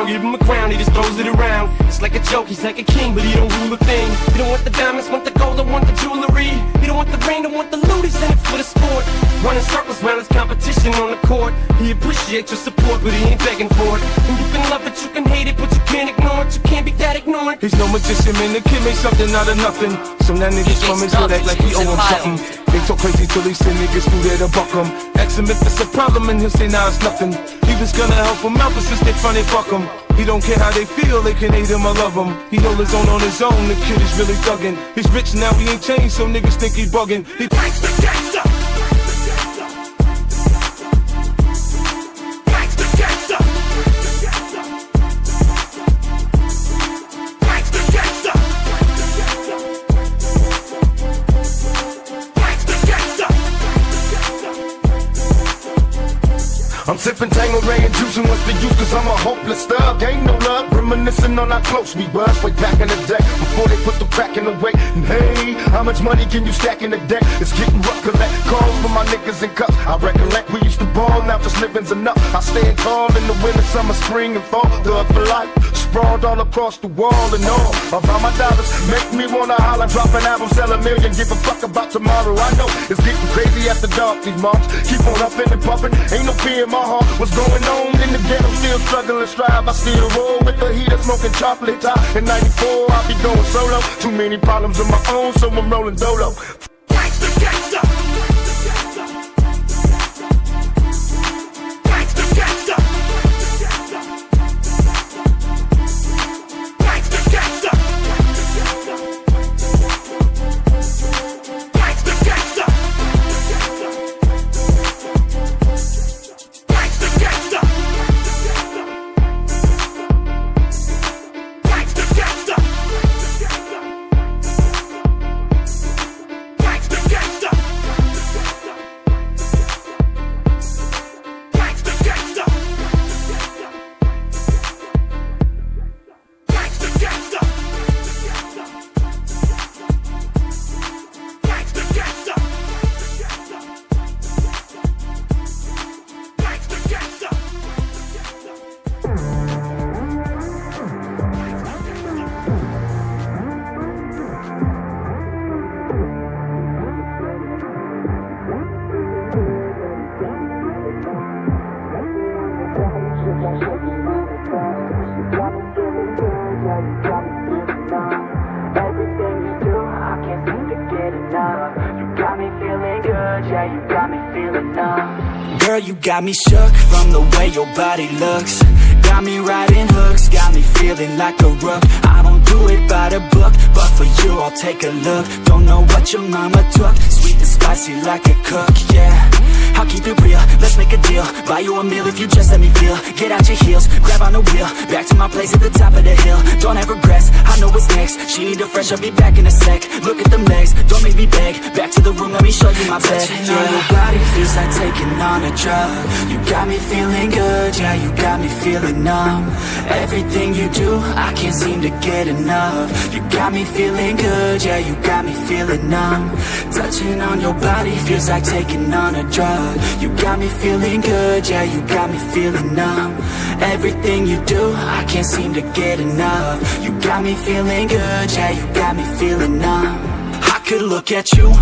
crown, give him a crown, he just throws it around. It's like a joke, he's like a king, but he don't rule a thing. He don't want the diamonds, want the gold, don't want the jewelry. He don't want the ring, don't want the loot, he's in it for the sport. Running circles round his competition on the court. He appreciates your support, but he ain't begging for it. And you can love it, you can hate it, but you can't ignore it. You can't be that ignorant. He's no magician, man, the kid made something out of nothing. Some that niggas from his hood act like we owe him something. They talk crazy till they send niggas through there to buck him. Ask him if it's a problem and he'll say nah, it's nothing. He was gonna help him out, but since they front, they fuck him. He don't care how they feel, they can hate him or love him. He hold his own on his own, the kid is really thuggin'. He's rich now, he ain't changed, so niggas think he buggin'. He gangsta, gangsta. I'm sipping Tangeray and juicing what's the use, cause I'm a hopeless thug. Ain't no love, reminiscing on how close we was way back in the day, before they put the crack in the way. And hey, how much money can you stack in the deck? It's getting rough, collect calls from my niggas in cups. I recollect we used to ball, now just living's enough. I stand tall in the winter, summer, spring and fall. Thug for life, sprawled all across the wall and all. About my dollars, make me wanna holler. Drop an album, sell a million, give a fuck about tomorrow. I know it's getting crazy after dark, these moms keep on upping and pumping. Ain't no fear in my heart. What's going on in the ghetto? Still struggling, strive. I still roll with the heater, smoking chocolate top. In '94, I'll be going solo. Too many problems of my own, so I'm rolling dolo. Gangsta, gangsta. Gangsta, gangsta. Gangsta, gangsta. Gangsta, gangsta. Everything you do, I can't seem to get enough. You got me feeling good, yeah, you got me feeling numb. Girl, you got me shook from the way your body looks. Got me riding hooks, got me feeling like a rook. I don't do it by the book, but for you I'll take a look. Don't know what your mama took, sweet and spicy like a cook, yeah. I'll keep it real, let's make a deal. Buy you a meal if you just let me feel. Get out your heels, grab on the wheel. Back to my place at the top of the hill. Don't have regrets, I know what's next. She need a fresh, I'll be back in a sec. Look at them legs, don't make me beg. Back to the room, let me show you my bed. Touching on your body feels like taking on a drug. You got me feeling good, yeah, you got me feeling numb. Everything you do, I can't seem to get enough. You got me feeling good, yeah, you got me feeling numb. Touching on your body feels like taking on a drug. You got me feeling good, yeah, you got me feeling numb. Everything you do, I can't seem to get enough. You got me feeling good, yeah, you got me feeling numb. I could look at you